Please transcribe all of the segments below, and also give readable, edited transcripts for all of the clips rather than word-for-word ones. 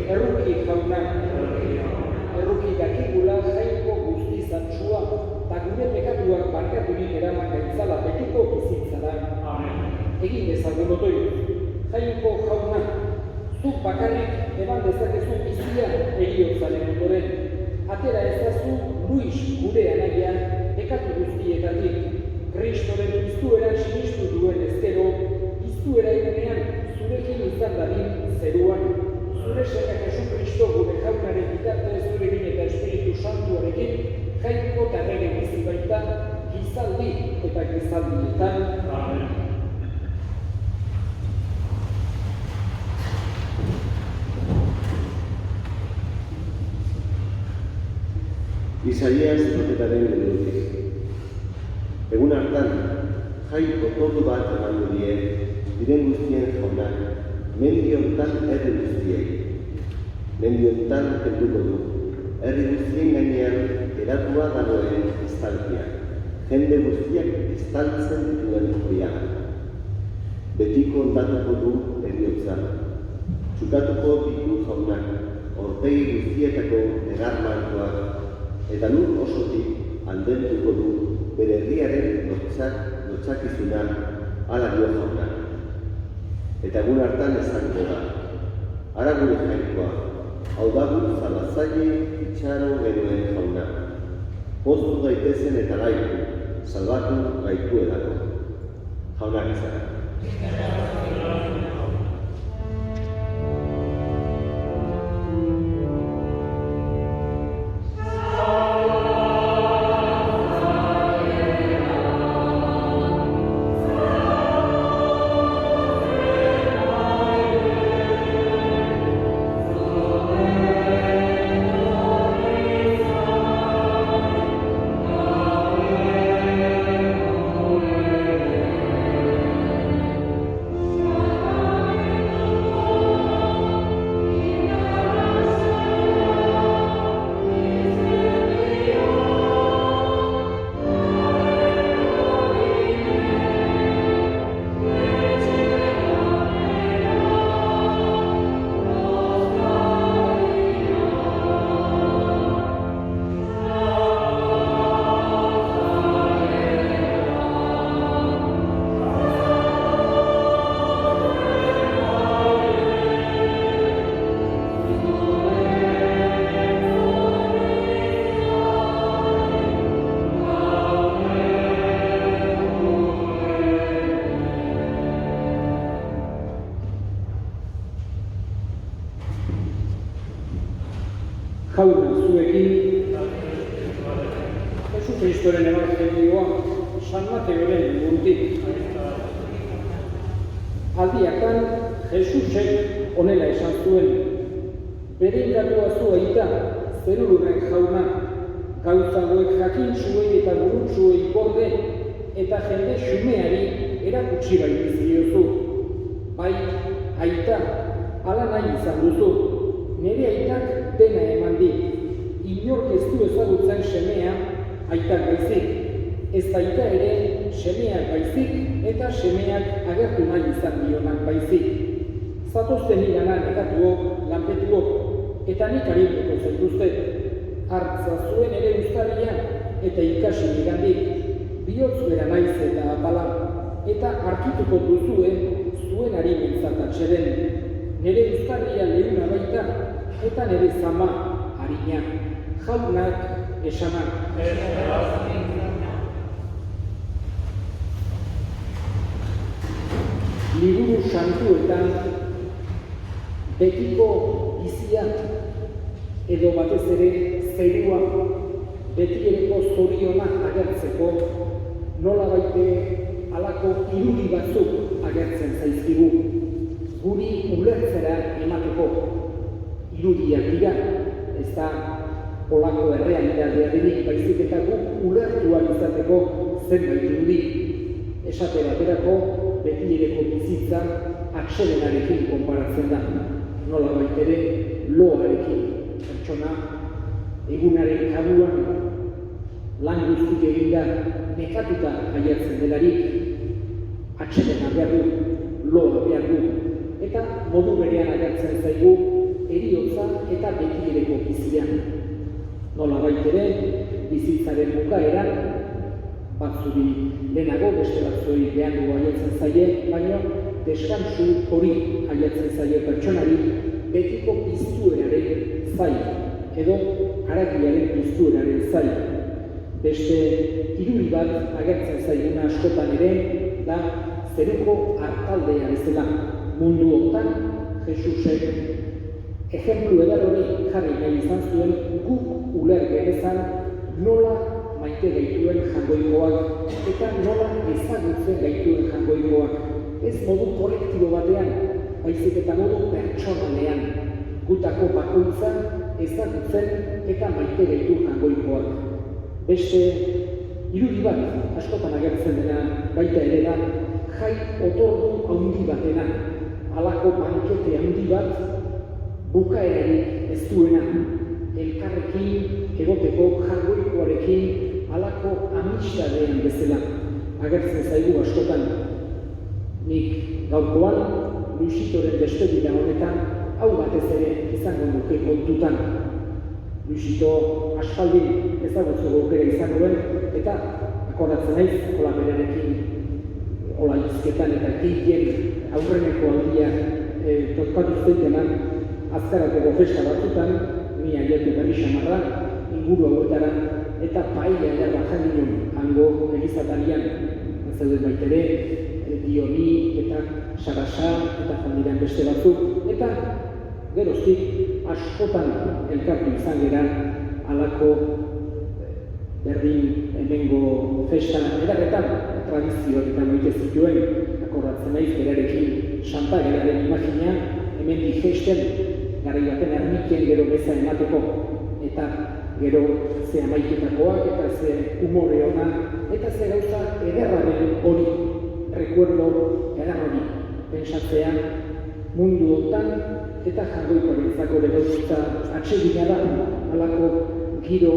Erruki jaunak, erruki dakigula jainko guzti zantzua, eta gure pekatuak barkaturik eraman gaitzala betiko bizitzara. Egin dezagun otoi, jainko jaunak, zuk bakarrik eman dezakezu bizia eriotzaren ondoren. Atera ezazu Luis gure anaia pekatu guztietatik. Kristoren piztueran sinistu duen ezkero, piztuera egunean zurekin izan dadin zeruan. Zure seme Jesu Kristo gure jaunaren bitartez zurekin eta Espiritu Santuarekin jainko eta errege bizi baita gizaldi eta gizaldietan. Amen. Isaias profetaren lehendik. Egun hartan, jaiko tordu bat emango die, diren guztien jaunak, mendi hontan herri guztiei. Mendi hontan kenduko du, herri guztien gainean eratua dagoen estalkia, jende guztiak estaltzen duen joian. Betiko ondatuko du heriotza, txukatuko ditu jaunak, ortegi guztietako negarmankoak, eta lur osotik aldentuko du bere herriaren lotzakizuna ala dio jaunak. Eta egun hartan esango da, ara gure jainkoa, hau da gu zalazzaile itxaro genuen jaunak. Poztu daitezen eta gaitu, salbatu gaitu edako. Jaunak izan. Jauna zuekin, Jesu Kristoren evangelioa, San Mateoren burutik. Aldiakan, Jesusek honela esan zuen, bere ingatua zu aita, zeruluren jauna, gauza hauek jakin zuei eta burutzuei gorde, eta jende xumeari erakutsi bainiz diozu. Bai, aita, ala nahi izan duzu, nire aitak dena eman di, inork ez du ezagutzen semea aitak baizik, ez aita ere semeak baizik eta semeak agertu nahi izan dionak baizik. Zatozten irana negatuok, lanpetuok, eta nik arinduko zaituztet, hartza zuen ere uztaria eta ikasi nigandik, bihotz bera naiz eta apala, eta arkituko duzue zuen arimentzat atxeden. Nire uztarria leuna baita, eta nire zama harina, jaunak esanak. Liburu santuetan betiko bizia edo batez ere zerua betiereko zorionak agertzeko nola baite halako irudi batzuk agertzen zaizkigu. Guri ulertzera emateko irudiak dira, ez da holako errealitatea denik baizik eta guk ulertuak izateko zenbait irudi. Esate baterako betiereko bizitza atsedenarekin konparatzen da. Nola baitere loarekin pertsona egunaren kabuan lan guztik eginda nekatuta aiatzen delarik atsedena behar du, loa behar du. Eta modu berean agertzen zaigu heriotza eta betireko bizia. Nolabait ere, bizitzaren bukaeran, batzuri lehenago beste batzuei behandu haietzen zaie, baina deskansu hori haietzen zaie pertsonari betiko piztueraren zai, edo haragiaren piztueraren zai. Beste irudi bat agertzen zaiguna askotan ere, da zeruko hartaldea bezala. Mundu hontan, Jesusek ejemplu edar hori jarri nahi izan zuen guk uler genezan nola maite gaituen jangoikoak eta nola ezagutzen gaituen jangoikoak. Ez modu kolektibo batean, baizik eta modu pertsonalean, gutako bakoitza ezagutzen eta maite gaitu jangoikoak. Beste irudi bat askotan agertzen dena baita ere da, jai otordu handi batena, halako bankete handi bat, bukaerarik ez duena, elkarrekin, egoteko jangoikoarekin, halako amistadean bezala, agertzen zaigu askotan. Nik gaurkoan, Luisitoren despedida honetan, hau batez ere izango nuke kontutan. Luisito aspaldi ezagutzu aukera izan duen, eta akordatzen naiz, hola berarekin, hola izketan eta gehien aurreneko aldia tozkatu zeitenan, azkarateko festa batzutan, ni aietu berri xamarra, inguru hauetara, eta paella ere bajan ginen, hango egizatarian, zeuden baitere, Dioni eta Sarasa eta jandiran beste batzuk, eta geroztik askotan elkartu izan gera halako berdin hemengo festa edarretan tradizioak eta maite zituen, akordatzen naiz berarekin Santa Geraren imagina hemendik jesten garai baten ermiken gero beza emateko, eta gero ze amaiketakoak eta ze umore ona eta ze gauza ederraren hori, rekuerdo edar hori, pentsatzea mundu hontan eta jangoikoarentzako begauzitza atsegina da halako giro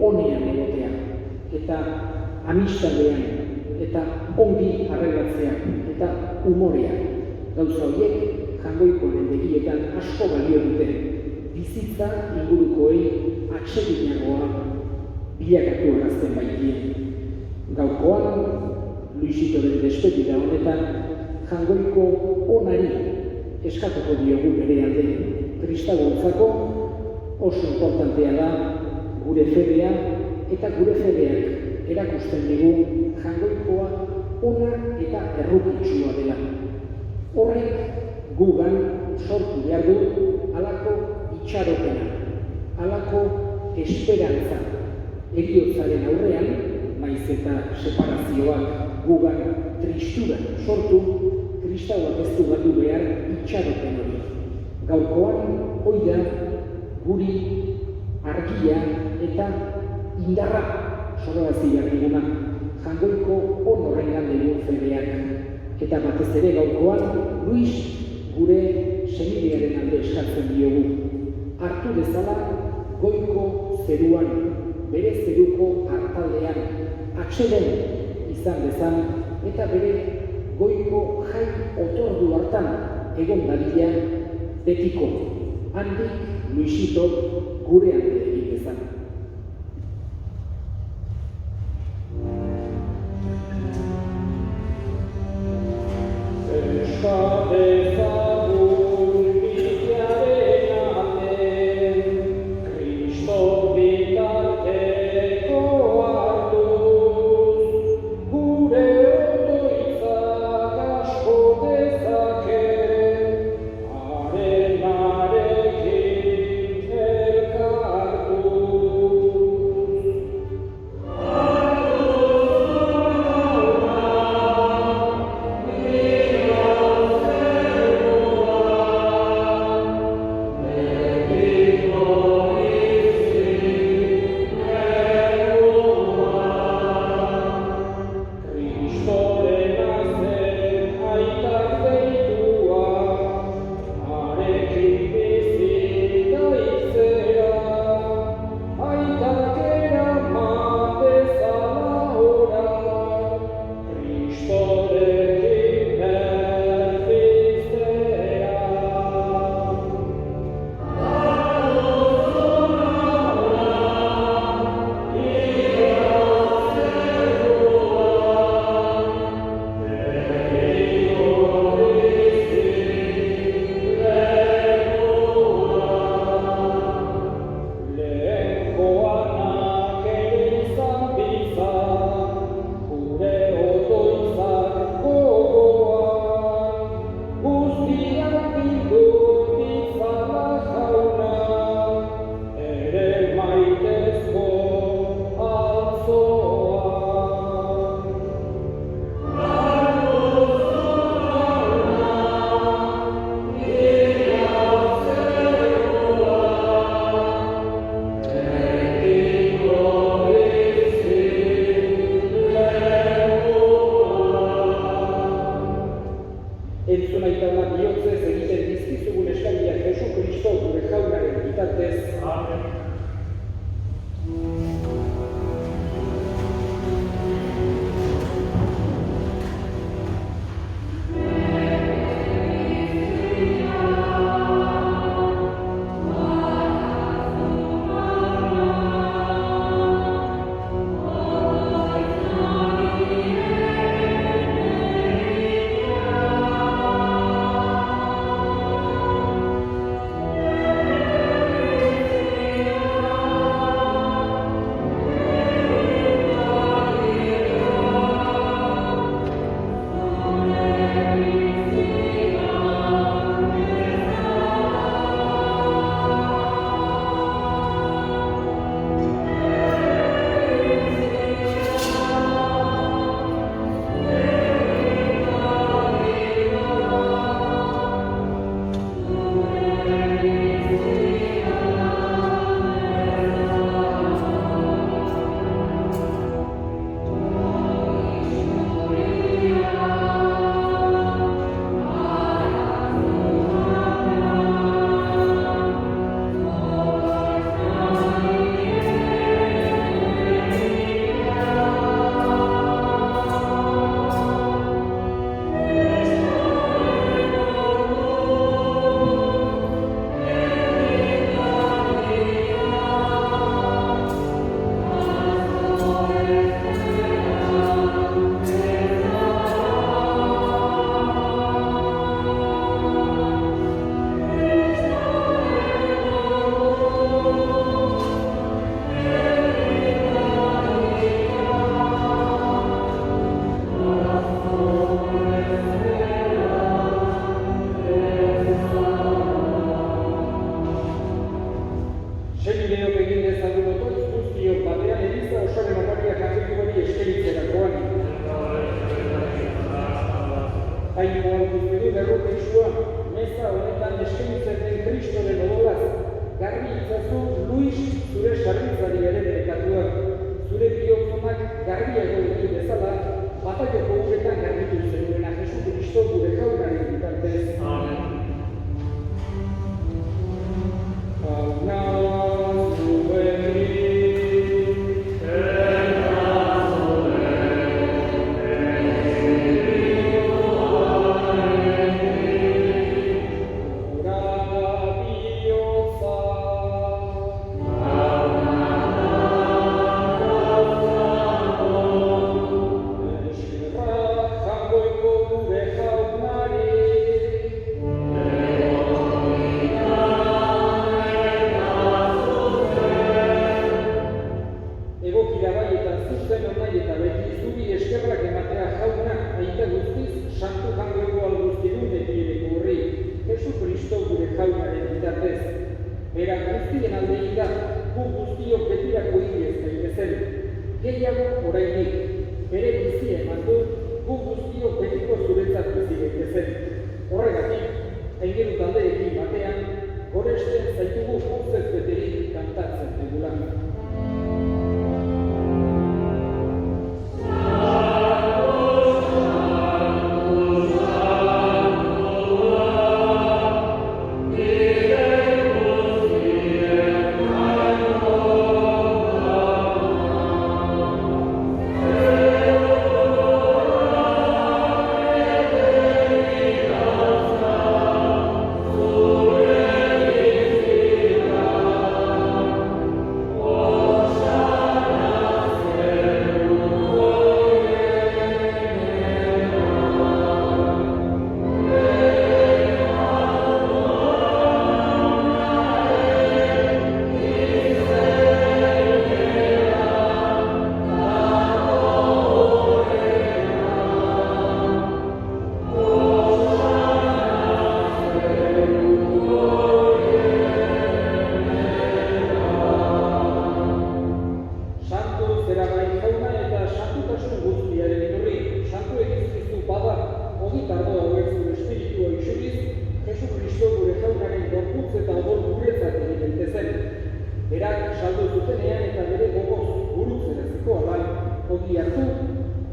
onean egotea, eta amistadean, eta ongi arreglatzea, eta umorea. Gauza horiek jangoikoaren begietan asko balio dute, bizitza ingurukoei atseginagoa bilakatu arazten baitie. Gaurkoan, Luisitoren despedida honetan, jangoiko onari eskatuko diogu bere alde. Kristagontzako oso importantea da gure fedea eta gure fedeak erakusten digu jangoikoa ona eta errukitsua dela. Horrek gugan sortu behar du halako itxaropena, halako esperantza. Heriotzaren aurrean, naiz eta separazioak gugan tristura sortu, kristauak ez du galdu behar itxaropen hori. Gaurkoan, hoi da, guri argia eta indarra sorrazi behar diguna, jangoiko on horrengan dugu fedeak. Eta batez ere gaurkoan, Luis gure senidearen alde eskatzen diogu. Hartu dezala goiko zeruan, bere zeruko hartaldean, atseden izan dezan, eta bere goiko jai otordu hartan egon dadila betiko. Handik Luisito gure alde egin dezan. Arenarekin elkartu bihotzez egiten dizkizugun eskariak Jesu Kristo gure jaunaren bitartez. Amen.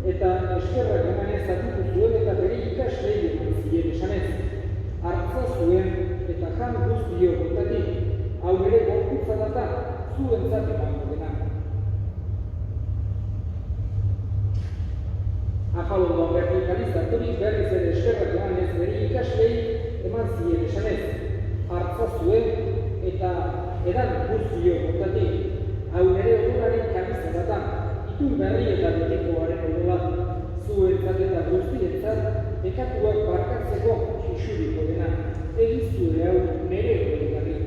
Eta eskerrak emanez zatitu zuen eta bere ikasleei eman ziren esanez. da zuentzat emango dena. Afalondoan vertikalizatori berriz ere eskerrak emanez bere ikaslei eman zien esanez, hartzazue eta edan guztio botatik, hau ere odolaren kamizera da, itun berri eta betikoaren odola, zuentzat eta guztientzat, bekatuak barkatzeko isuriko dena, egizure hau nere odolegarri.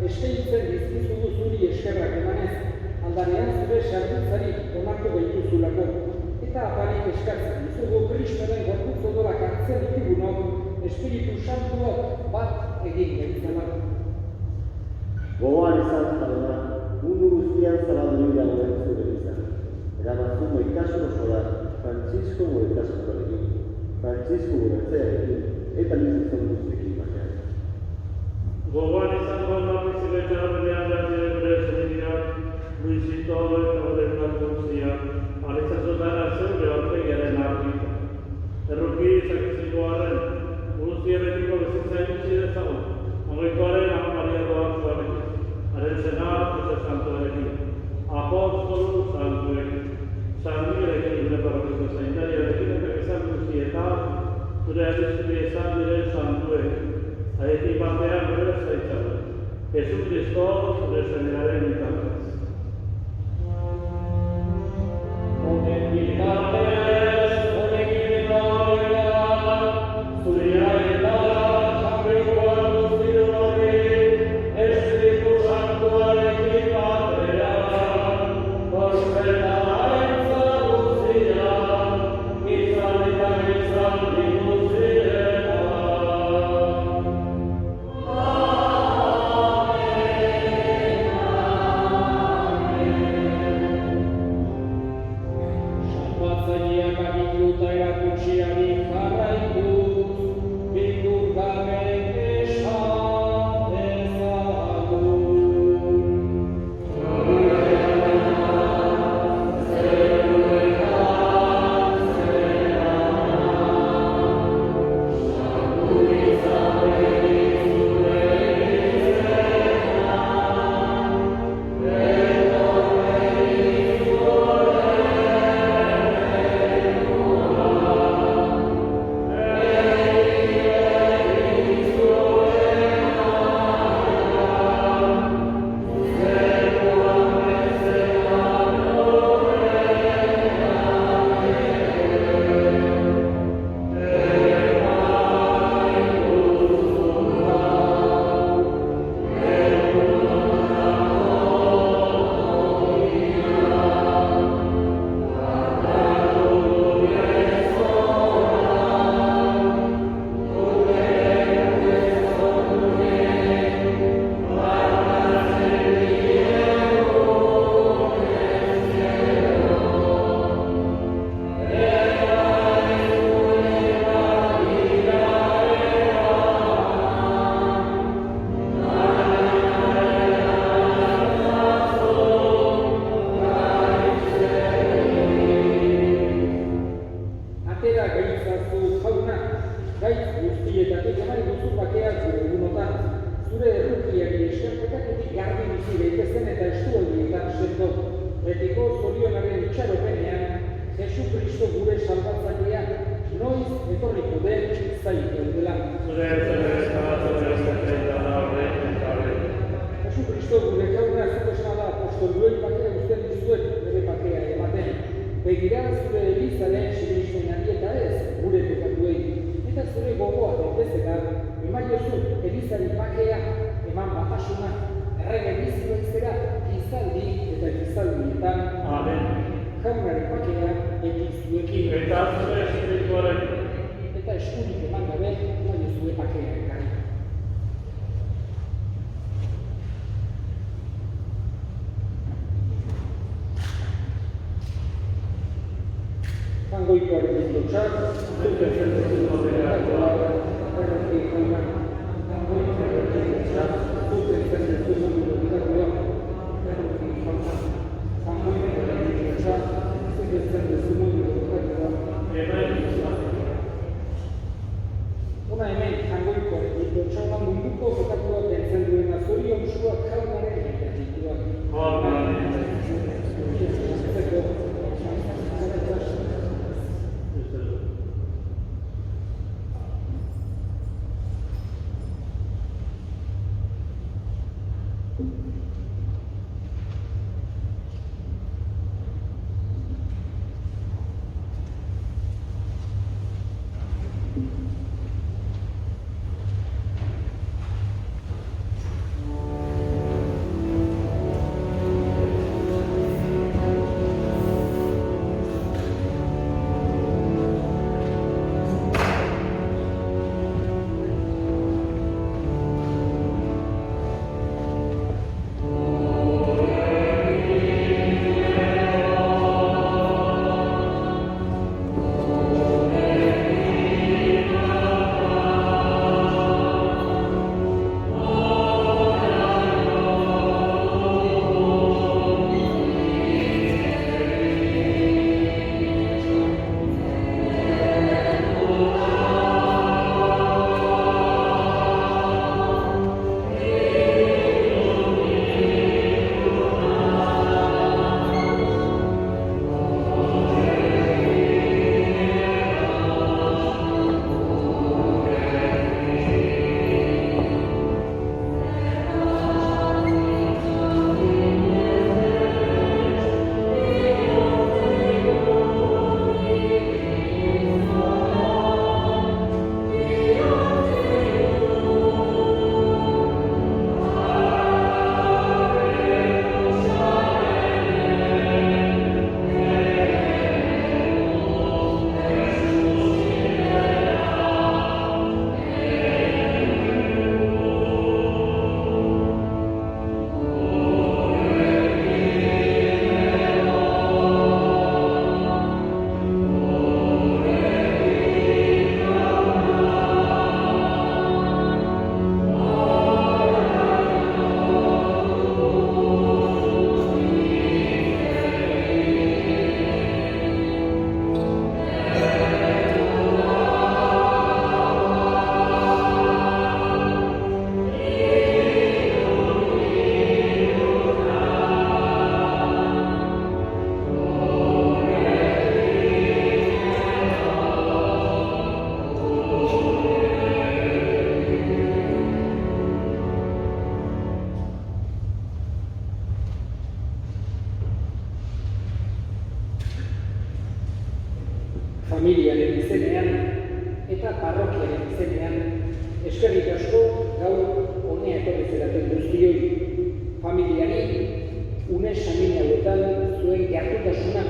Eskaintzen dizkizugu zuri eskerrak emanez, aldarean zure sarbitzari onartu behituzulako, eta aparik eskatzen dizugu Kristoren gorputz odorak hartzen ditugunok, Espiritu Santuak bat egin gaitzala. Gogoan izan zarena, mundu guztian zabaldu dagoen zure izan. Erabatzu moitasun osoa, Frantzisko moitasuntarekin, Frantzisko guratzearekin, eta nizitzen guztiekin batean. Gogoan izango nabiziletan berean gure zenideak, Luisito eta gure guztiak, alizatzutan zeure aurpegiaren argita. Erruki izakiziko arren, guztiarekiko bizitza egitzi dezagun, ongoikoaren Maria doatzuarekin, haren senat eta santuarekin, apostolu santuekin, sandirekin gure parrokiko zaindariarekin eta izan guztietan, zure adizkide izan diren santuekin, Aetik batean gure zaitzatzen, Jesus Kristo zure zenearen bitartez. Honek bitartez, honek bitartez, zuria eta jabrikoan guztiru hori, Espiritu Santuarekin batera, gospela aintza guztia, izan eta izan diguzirena. Betiko zorionaren itxaropenean, Jesu Kristo gure salbatzailea, noiz etorriko den zaitu dela. Jesu Kristo gure jauna zuko esan da apostoluei bakea uzten dizuet bere bakea ematen. Begira zure elizaren sinismenari eta ez gure pekatuei. eta zure gogoa daitezela, eman jozu Elizari bakea, eman batasuna, errege biziko izera, gizaldi eta gizaldietan. Amen. Jaunari bakea, ekin zuekin. Eta zure espirituaren. Eta eskurik eman gabe, eman jozue bakea ekarri. Jangoikoaren bildotxak, zute zenduzu moderatua, erreki jaunak. Jangoikoaren bildotxak, zute zenduzu moderatua, erreki jaunak. Jangoikoaren bildotxak, zute zenduzu moderatua. Hona hemen jangoikoaren bildotxak munduko bokatuak entzen duena zorion suak jaunaren egitatuak. Familiaren izenean eta parrokiaren izenean eskerrik asko gaur honea etorri zeraten guztioi. Familiari une samin hauetan zuen jardutasuna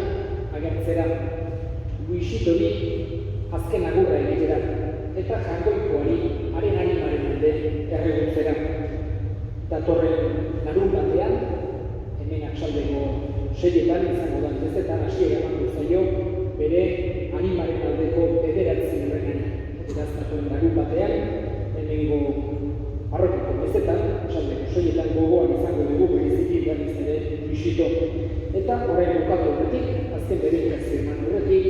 agertzera. Luisitori azken agurra egitera eta jangoikoari haren animaren alde erregutzera. Datorren larun batean, hemen aksaldeko 6etan izango da bezetan hasiera emango zaio bere animaren aldeko 9 errenari. Beraz, datorren larun batean, hemengo parrokiko bezetan, aksaldeko 6etan gogoan izango dugu bereziki berriz ere Luisito. Eta orain bukatu horretik, azken bere ikazio eman horretik,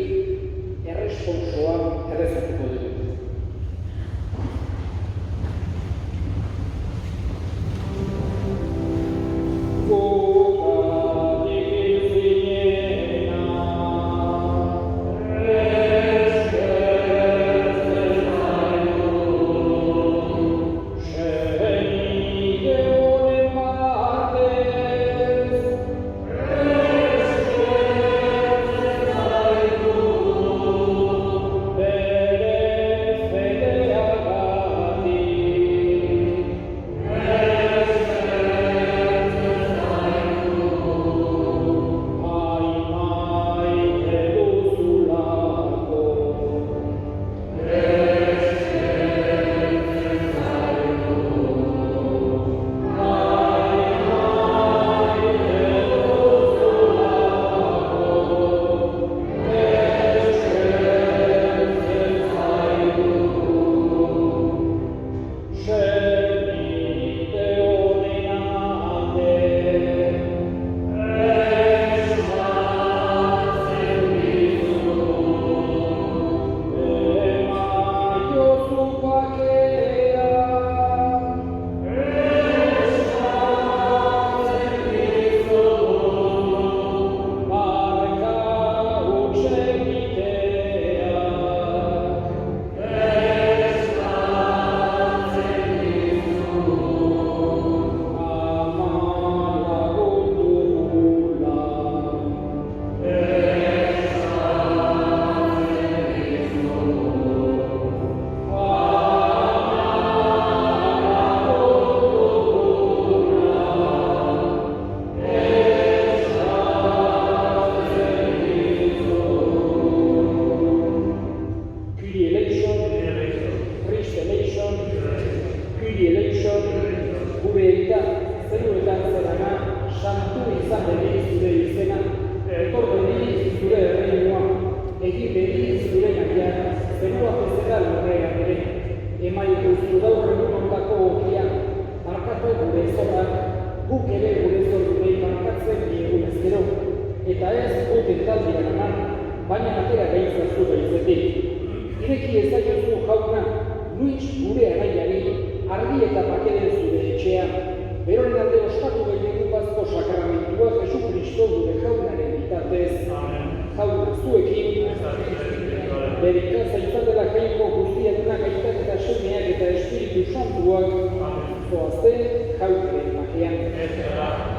erresponsoa errezatuko dugu. Amen. eta ez guten taldean eman, baina atera gaitzazu gaitzetik. Ireki ezaiozu jauna, Luis gure anaiari, argi eta pakeren zure etxean, beroren alde ospatu gehiago bazko sakramentua Jesu Kristo gure jaunaren bitartez. Jauna zuekin, bere ikaza izatela jaiko guztiadunak aitak eta semeak eta Espiritu Santuak, zoazte jaunaren makian.